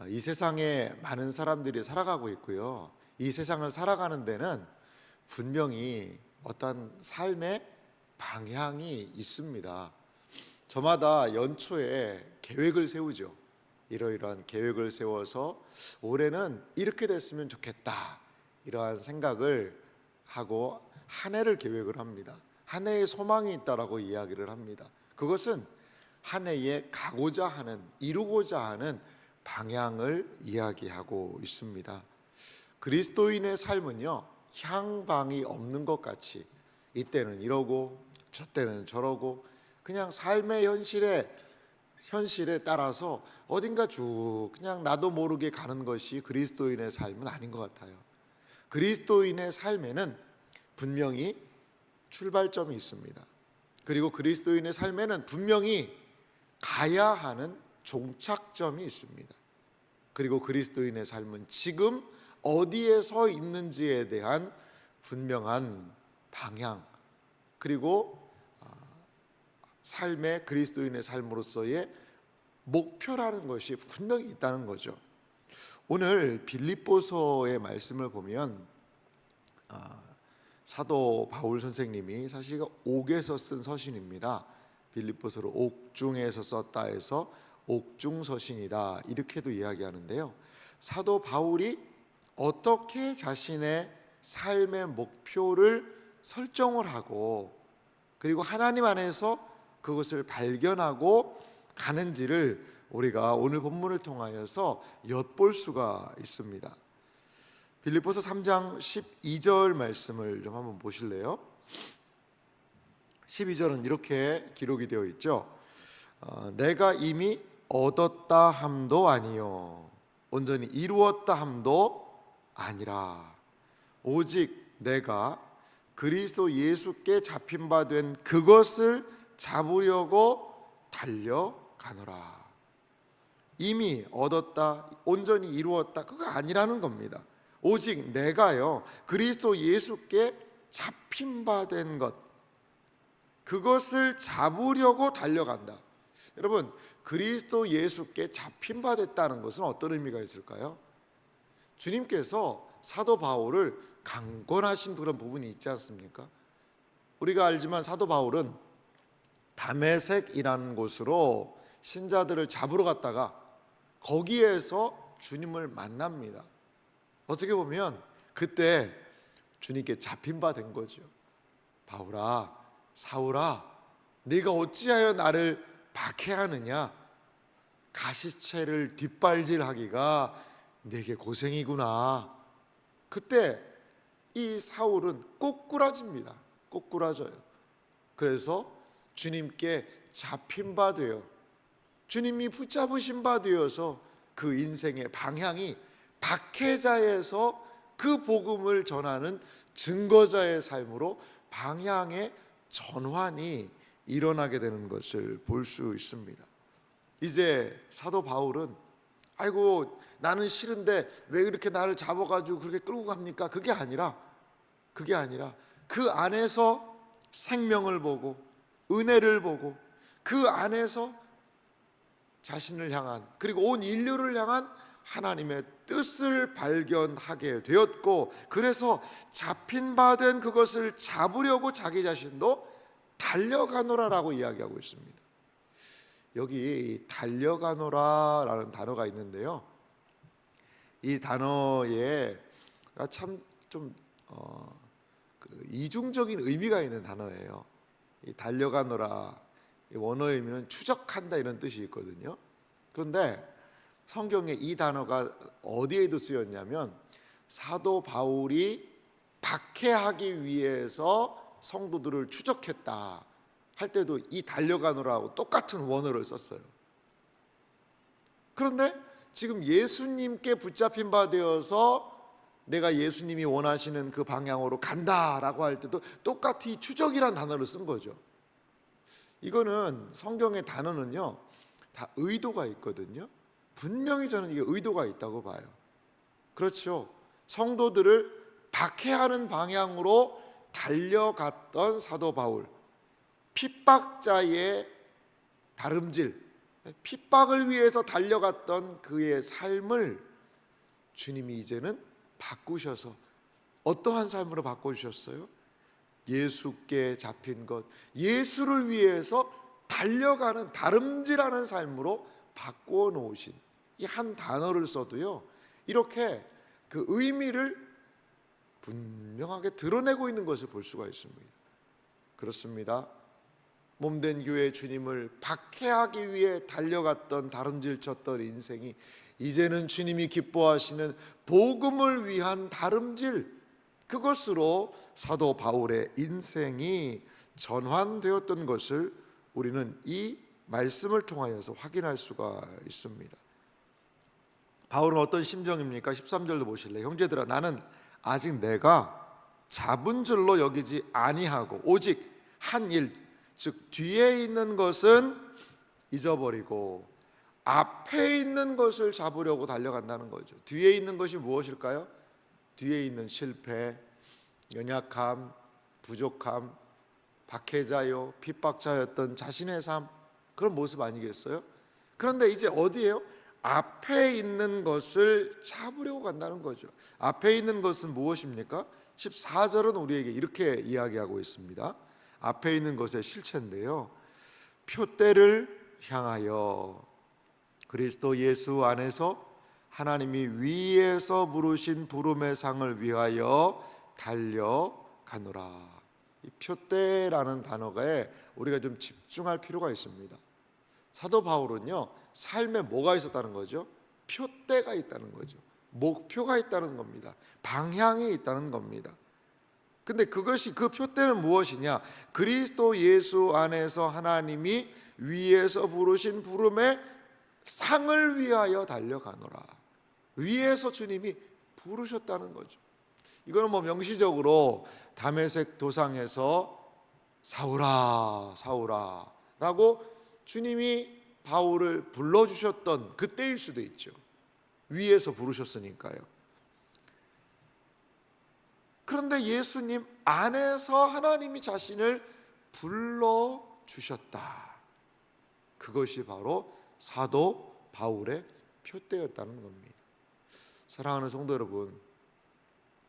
이 세상에 많은 사람들이 살아가고 있고요. 이 세상을 살아가는 데는 분명히 어떤 삶의 방향이 있습니다. 저마다 연초에 계획을 세우죠. 이러이러한 계획을 세워서 올해는 이렇게 됐으면 좋겠다, 이러한 생각을 하고 한 해를 계획을 합니다. 한 해의 소망이 있다라고 이야기를 합니다. 그것은 한 해에 가고자 하는, 이루고자 하는 방향을 이야기하고 있습니다. 그리스도인의 삶은요, 향방이 없는 것 같이 이때는 이러고 저때는 저러고 그냥 삶의 현실에 따라서 어딘가 쭉 그냥 나도 모르게 가는 것이 그리스도인의 삶은 아닌 것 같아요. 그리스도인의 삶에는 분명히 출발점이 있습니다. 그리고 그리스도인의 삶에는 분명히 가야 하는 종착점이 있습니다. 그리고 그리스도인의 삶은 지금 어디에 서 있는지에 대한 분명한 방향, 그리고 삶의 그리스도인의 삶으로서의 목표라는 것이 분명히 있다는 거죠. 오늘 빌립보서의 말씀을 보면 사도 바울 선생님이 사실 옥에서 쓴 서신입니다. 빌립보서를 옥중에서 썼다 해서 옥중서신이다, 이렇게도 이야기하는데요. 사도 바울이 어떻게 자신의 삶의 목표를 설정을 하고 그리고 하나님 안에서 그것을 발견하고 가는지를 우리가 오늘 본문을 통하여서 엿볼 수가 있습니다. 빌립보서 3장 12절 말씀을 좀 한번 보실래요? 12절은 이렇게 기록이 되어 있죠. 내가 이미 얻었다 함도 아니요 온전히 이루었다 함도 아니라 오직 내가 그리스도 예수께 잡힌 바 된 그것을 잡으려고 달려가노라. 이미 얻었다, 온전히 이루었다, 그거 아니라는 겁니다. 오직 내가요 그리스도 예수께 잡힌 바 된 것, 그것을 잡으려고 달려간다. 여러분, 그리스도 예수께 잡힌 바 됐다는 것은 어떤 의미가 있을까요? 주님께서 사도 바울을 강권하신 그런 부분이 있지 않습니까? 우리가 알지만 사도 바울은 다메섹이라는 곳으로 신자들을 잡으러 갔다가 거기에서 주님을 만납니다. 어떻게 보면 그때 주님께 잡힌 바 된 거죠. 바울아, 사울아, 네가 어찌하여 나를 박해하느냐? 가시채를 뒷발질하기가 내게 고생이구나. 그때 이 사울은 꼬꾸라집니다. 꼬꾸라져요. 그래서 주님께 잡힌 바 되어, 주님이 붙잡으신 바 되어서 그 인생의 방향이 박해자에서 그 복음을 전하는 증거자의 삶으로 방향의 전환이 일어나게 되는 것을 볼 수 있습니다. 이제 사도 바울은 아이고 나는 싫은데 왜 이렇게 나를 잡아가지고 그렇게 끌고 갑니까? 그게 아니라 그 안에서 생명을 보고 은혜를 보고 그 안에서 자신을 향한, 그리고 온 인류를 향한 하나님의 뜻을 발견하게 되었고, 그래서 잡힌 바 된 그것을 잡으려고 자기 자신도 달려가노라라고 이야기하고 있습니다. 여기 달려가노라라는 단어가 있는데요, 이 단어에 참 좀 이중적인 의미가 있는 단어예요. 이 달려가노라, 원어의 의미는 추적한다, 이런 뜻이 있거든요. 그런데 성경에 이 단어가 어디에도 쓰였냐면 사도 바울이 박해하기 위해서 성도들을 추적했다 할 때도 이 달려가노라고 똑같은 원어를 썼어요. 그런데 지금 예수님께 붙잡힌 바 되어서 내가 예수님이 원하시는 그 방향으로 간다라고 할 때도 똑같이 추적이란 단어를 쓴 거죠. 이거는 성경의 단어는요 다 의도가 있거든요. 분명히 저는 이게 의도가 있다고 봐요. 그렇죠. 성도들을 박해하는 방향으로 달려갔던 사도 바울, 핍박자의 다름질, 핍박을 위해서 달려갔던 그의 삶을 주님이 이제는 바꾸셔서 어떠한 삶으로 바꿔주셨어요? 예수께 잡힌 것, 예수를 위해서 달려가는 다름질하는 삶으로 바꾸어 놓으신 이 한 단어를 써도요, 이렇게 그 의미를 분명하게 드러내고 있는 것을 볼 수가 있습니다. 그렇습니다. 몸된 교회 주님을 박해하기 위해 달려갔던 다름질 쳤던 인생이 이제는 주님이 기뻐하시는 복음을 위한 다름질, 그것으로 사도 바울의 인생이 전환되었던 것을 우리는 이 말씀을 통하여서 확인할 수가 있습니다. 바울은 어떤 심정입니까? 13절도 보실래요? 형제들아, 나는 아직 내가 잡은 줄로 여기지 아니하고 오직 한 일, 즉 뒤에 있는 것은 잊어버리고 앞에 있는 것을 잡으려고 달려간다는 거죠. 뒤에 있는 것이 무엇일까요? 뒤에 있는 실패, 연약함, 부족함, 박해자요, 핍박자였던 자신의 삶, 그런 모습 아니겠어요? 그런데 이제 어디예요? 앞에 있는 것을 잡으려고 간다는 거죠. 앞에 있는 것은 무엇입니까? 14절은 우리에게 이렇게 이야기하고 있습니다. 앞에 있는 것의 실체인데요, 표대를 향하여 그리스도 예수 안에서 하나님이 위에서 부르신 부름의 상을 위하여 달려가노라. 이 표대라는 단어에 우리가 좀 집중할 필요가 있습니다. 사도 바울은요, 삶에 뭐가 있었다는 거죠? 표대가 있다는 거죠. 목표가 있다는 겁니다. 방향이 있다는 겁니다. 근데 그것이, 그 표대는 무엇이냐? 그리스도 예수 안에서 하나님이 위에서 부르신 부름의 상을 위하여 달려가노라. 위에서 주님이 부르셨다는 거죠. 이거는 뭐 명시적으로 다메섹 도상에서 사울아 사울아 라고 주님이 바울을 불러주셨던 그때일 수도 있죠. 위에서 부르셨으니까요. 그런데 예수님 안에서 하나님이 자신을 불러주셨다. 그것이 바로 사도 바울의 표대였다는 겁니다. 사랑하는 성도 여러분,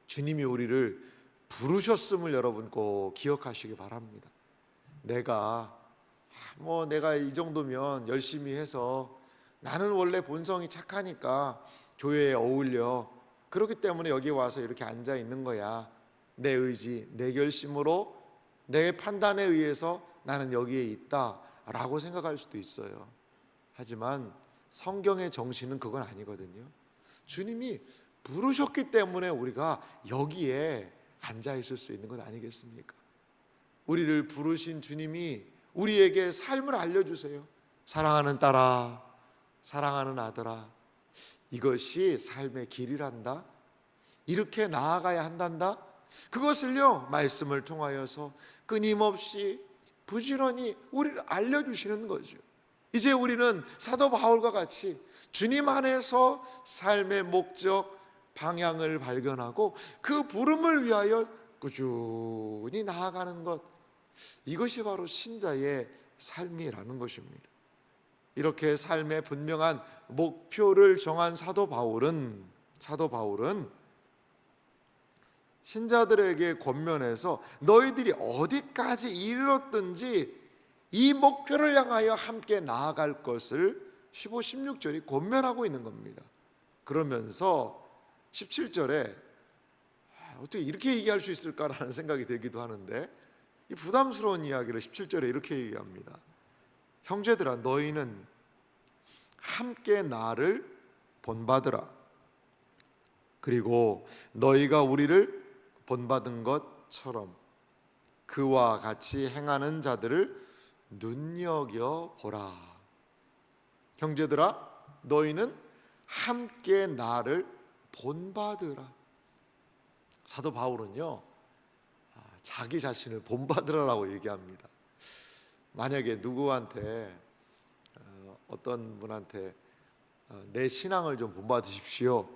주님이 우리를 부르셨음을 여러분 꼭 기억하시기 바랍니다. 내가 이 정도면 열심히 해서, 나는 원래 본성이 착하니까 교회에 어울려, 그렇기 때문에 여기 와서 이렇게 앉아 있는 거야. 내 의지, 내 결심으로, 내 판단에 의해서 나는 여기에 있다라고 생각할 수도 있어요. 하지만 성경의 정신은 그건 아니거든요. 주님이 부르셨기 때문에 우리가 여기에 앉아 있을 수 있는 것 아니겠습니까? 우리를 부르신 주님이 우리에게 삶을 알려주세요. 사랑하는 딸아, 사랑하는 아들아, 이것이 삶의 길이란다. 이렇게 나아가야 한단다. 그것을요, 말씀을 통하여서 끊임없이 부지런히 우리를 알려주시는 거죠. 이제 우리는 사도 바울과 같이 주님 안에서 삶의 목적, 방향을 발견하고 그 부름을 위하여 꾸준히 나아가는 것, 이것이 바로 신자의 삶이라는 것입니다. 이렇게 삶의 분명한 목표를 정한 사도 바울은 신자들에게 권면해서 너희들이 어디까지 이르렀든지 이 목표를 향하여 함께 나아갈 것을 15, 16절이 권면하고 있는 겁니다. 그러면서 17절에 어떻게 이렇게 얘기할 수 있을까라는 생각이 들기도 하는데, 이 부담스러운 이야기를 17절에 이렇게 얘기합니다. 형제들아, 너희는 함께 나를 본받으라. 그리고 너희가 우리를 본받은 것처럼 그와 같이 행하는 자들을 눈여겨보라. 형제들아, 너희는 함께 나를 본받으라. 사도 바울은요, 자기 자신을 본받으라고 얘기합니다. 만약에 누구한테, 어떤 분한테 내 신앙을 좀 본받으십시오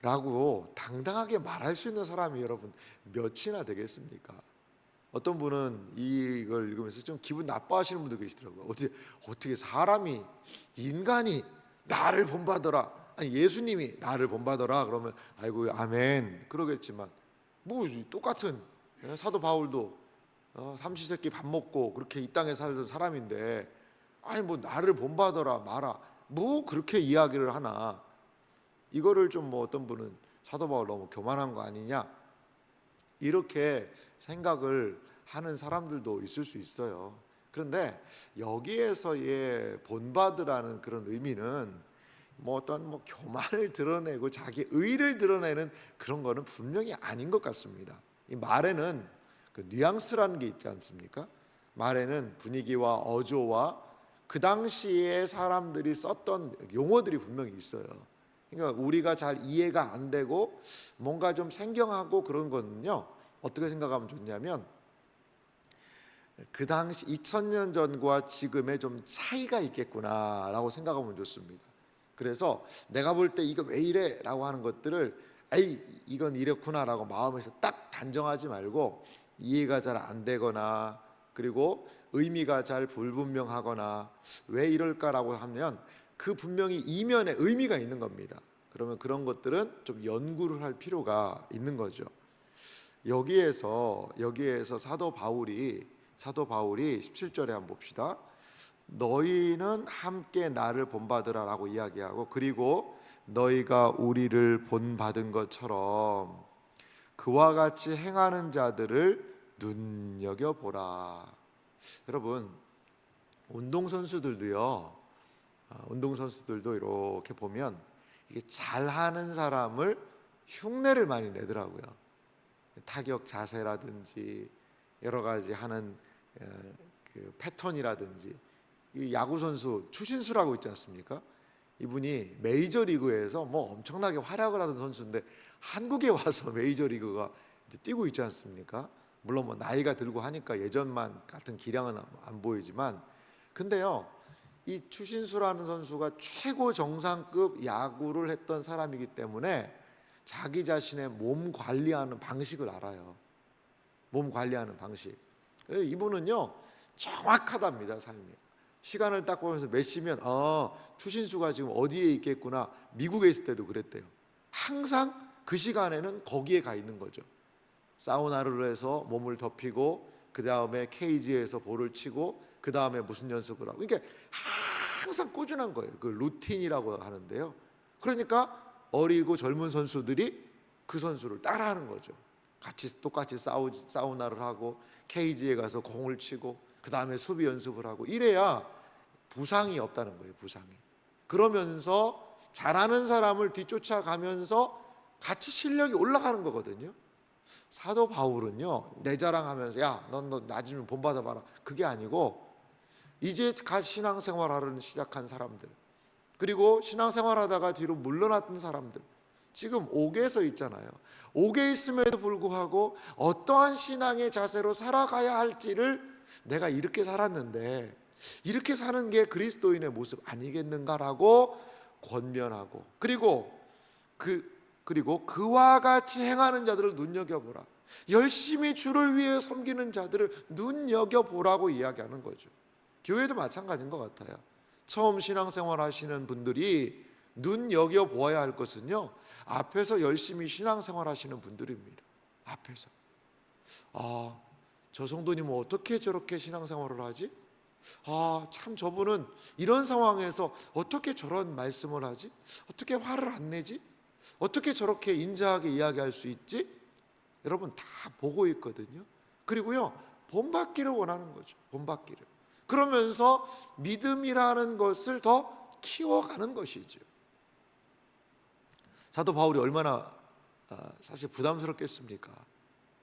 라고 당당하게 말할 수 있는 사람이 여러분 몇이나 되겠습니까? 어떤 분은 이걸 읽으면서 좀 기분 나빠하시는 분도 계시더라고요. 어떻게 사람이, 인간이 나를 본받아라, 아니 예수님이 나를 본받아라 그러면 아이고 아멘 그러겠지만, 뭐 똑같은 사도 바울도 삼시세끼 밥 먹고 그렇게 이 땅에 살던 사람인데, 아니 뭐 나를 본받아라 마라 뭐 그렇게 이야기를 하나. 이거를 좀 뭐 어떤 분은 사도 바울 너무 교만한 거 아니냐 이렇게 생각을 하는 사람들도 있을 수 있어요. 그런데 여기에서의 본받으라는 그런 의미는 뭐 어떤 뭐 교만을 드러내고 자기 의를 드러내는 그런 거는 분명히 아닌 것 같습니다. 이 말에는 그 뉘앙스라는 게 있지 않습니까? 말에는 분위기와 어조와 그 당시에 사람들이 썼던 용어들이 분명히 있어요. 그러니까 우리가 잘 이해가 안 되고 뭔가 좀 생경하고 그런 거는요, 어떻게 생각하면 좋냐면 그 당시 2000년 전과 지금의 좀 차이가 있겠구나라고 생각하면 좋습니다. 그래서 내가 볼 때 이거 왜 이래 라고 하는 것들을 에이 이건 이렇구나라고 마음에서 딱 단정하지 말고, 이해가 잘 안 되거나 그리고 의미가 잘 불분명하거나 왜 이럴까라고 하면 그 분명히 이면에 의미가 있는 겁니다. 그러면 그런 것들은 좀 연구를 할 필요가 있는 거죠. 여기에서 사도 바울이 17절에 한번 봅시다. 너희는 함께 나를 본받으라라고 이야기하고, 그리고 너희가 우리를 본받은 것처럼 그와 같이 행하는 자들을 눈여겨보라. 여러분, 운동선수들도 이렇게 보면 이게 잘하는 사람을 흉내를 많이 내더라고요. 타격 자세라든지 여러 가지 하는 그 패턴이라든지. 이 야구 선수 추신수라고 있지 않습니까? 이분이 메이저리그에서 뭐 엄청나게 활약을 하던 선수인데 한국에 와서 메이저리그가 이제 뛰고 있지 않습니까? 물론 뭐 나이가 들고 하니까 예전만 같은 기량은 안 보이지만, 근데요, 이 추신수라는 선수가 최고 정상급 야구를 했던 사람이기 때문에 자기 자신의 몸 관리하는 방식을 알아요. 몸 관리하는 방식. 이분은요 정확하답니다. 삶이. 시간을 딱 보면서 몇 시면 추신수가 지금 어디에 있겠구나. 미국에 있을 때도 그랬대요. 항상 그 시간에는 거기에 가 있는 거죠. 사우나를 해서 몸을 덮이고, 그 다음에 케이지에서 볼을 치고, 그 다음에 무슨 연습을 하고, 그러니까 항상 꾸준한 거예요. 그 루틴이라고 하는데요. 그러니까 어리고 젊은 선수들이 그 선수를 따라하는 거죠. 똑같이 사우나를 하고 케이지에 가서 공을 치고 그 다음에 수비 연습을 하고, 이래야 부상이 없다는 거예요. 부상이. 그러면서 잘하는 사람을 뒤쫓아가면서 같이 실력이 올라가는 거거든요. 사도 바울은요, 내 자랑하면서 야, 넌 나 좀 본받아봐라, 그게 아니고 이제 갓 신앙생활하려는 시작한 사람들, 그리고 신앙생활하다가 뒤로 물러났던 사람들, 지금 옥에 서 있잖아요. 옥에 있음에도 불구하고 어떠한 신앙의 자세로 살아가야 할지를, 내가 이렇게 살았는데 이렇게 사는 게 그리스도인의 모습 아니겠는가라고 권면하고, 그리고 그와 같이 행하는 자들을 눈여겨보라. 열심히 주를 위해 섬기는 자들을 눈여겨보라고 이야기하는 거죠. 교회도 마찬가지인 것 같아요. 처음 신앙생활 하시는 분들이 눈여겨보아야 할 것은요, 앞에서 열심히 신앙생활 하시는 분들입니다. 앞에서 저 성도님은 어떻게 저렇게 신앙생활을 하지? 참 저분은 이런 상황에서 어떻게 저런 말씀을 하지? 어떻게 화를 안 내지? 어떻게 저렇게 인자하게 이야기할 수 있지? 여러분 다 보고 있거든요. 그리고요, 본받기를 원하는 거죠. 본받기를. 그러면서 믿음이라는 것을 더 키워가는 것이죠. 사도 바울이 얼마나 사실 부담스럽겠습니까?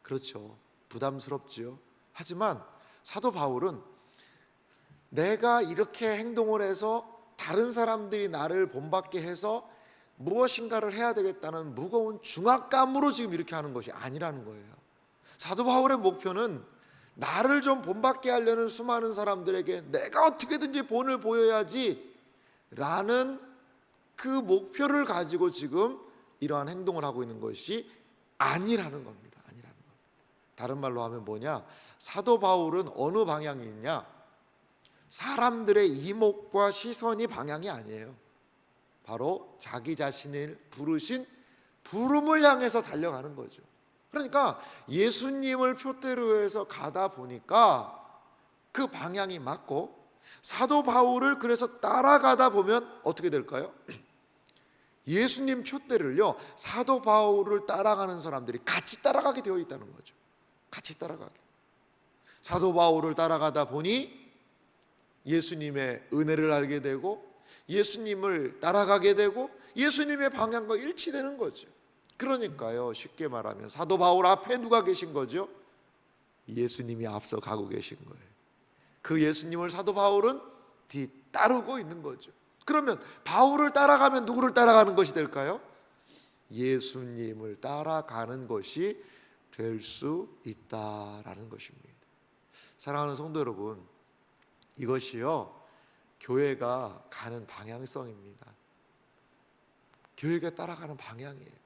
그렇죠. 부담스럽지요. 하지만 사도 바울은 내가 이렇게 행동을 해서 다른 사람들이 나를 본받게 해서 무엇인가를 해야 되겠다는 무거운 중압감으로 지금 이렇게 하는 것이 아니라는 거예요. 사도 바울의 목표는 나를 좀 본받게 하려는 수많은 사람들에게 내가 어떻게든지 본을 보여야지 라는 그 목표를 가지고 지금 이러한 행동을 하고 있는 것이 아니라는 겁니다. 다른 말로 하면 뭐냐? 사도 바울은 어느 방향이 있냐? 사람들의 이목과 시선이 방향이 아니에요. 바로 자기 자신을 부르신 부름을 향해서 달려가는 거죠. 그러니까 예수님을 표대로 해서 가다 보니까 그 방향이 맞고, 사도 바울을 그래서 따라가다 보면 어떻게 될까요? 예수님 표대를요, 사도 바울을 따라가는 사람들이 같이 따라가게 되어 있다는 거죠. 같이 따라가게. 사도 바울을 따라가다 보니 예수님의 은혜를 알게 되고, 예수님을 따라가게 되고, 예수님의 방향과 일치되는 거죠. 그러니까요, 쉽게 말하면 사도 바울 앞에 누가 계신 거죠? 예수님이 앞서 가고 계신 거예요. 그 예수님을 사도 바울은 뒤따르고 있는 거죠. 그러면 바울을 따라가면 누구를 따라가는 것이 될까요? 예수님을 따라가는 것이 될 수 있다라는 것입니다. 사랑하는 성도 여러분, 이것이요, 교회가 가는 방향성입니다. 교회가 따라가는 방향이에요.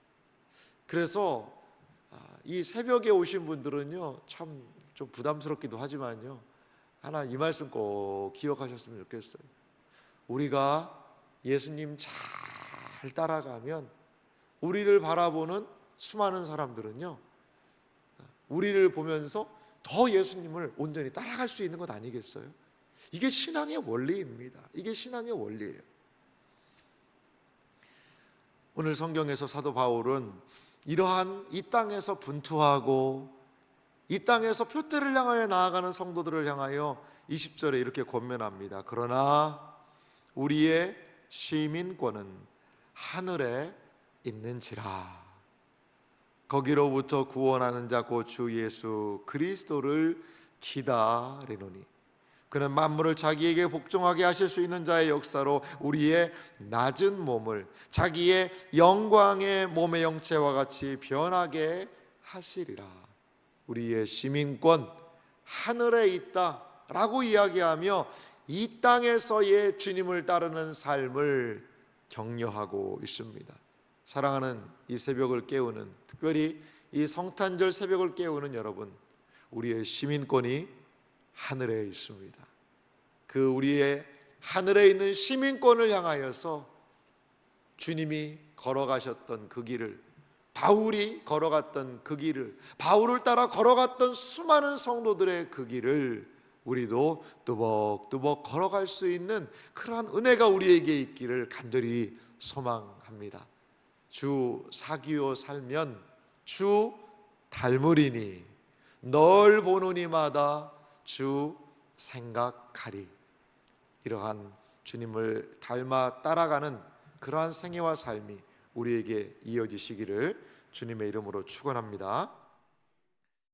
그래서 이 새벽에 오신 분들은요, 참 좀 부담스럽기도 하지만요, 하나 이 말씀 꼭 기억하셨으면 좋겠어요. 우리가 예수님 잘 따라가면 우리를 바라보는 수많은 사람들은요, 우리를 보면서 더 예수님을 온전히 따라갈 수 있는 것 아니겠어요? 이게 신앙의 원리입니다. 이게 신앙의 원리예요. 오늘 성경에서 사도 바울은 이러한 이 땅에서 분투하고 이 땅에서 표대를 향하여 나아가는 성도들을 향하여 20절에 이렇게 권면합니다. 그러나 우리의 시민권은 하늘에 있는지라. 거기로부터 구원하는 자 곧 주 예수 그리스도를 기다리노니 그는 만물을 자기에게 복종하게 하실 수 있는 자의 역사로 우리의 낮은 몸을 자기의 영광의 몸의 형체와 같이 변하게 하시리라. 우리의 시민권 하늘에 있다라고 이야기하며 이 땅에서의 주님을 따르는 삶을 격려하고 있습니다. 사랑하는 이 새벽을 깨우는, 특별히 이 성탄절 새벽을 깨우는 여러분, 우리의 시민권이 하늘에 있습니다. 그 우리의 하늘에 있는 시민권을 향하여서 주님이 걸어가셨던 그 길을, 바울이 걸어갔던 그 길을, 바울을 따라 걸어갔던 수많은 성도들의 그 길을 우리도 뚜벅뚜벅 걸어갈 수 있는 그러한 은혜가 우리에게 있기를 간절히 소망합니다. 주 사귀어 살면 주 닮으리니 널 보는 이마다 주 생각하리. 이러한 주님을 닮아 따라가는 그러한 생애와 삶이 우리에게 이어지시기를 주님의 이름으로 축원합니다.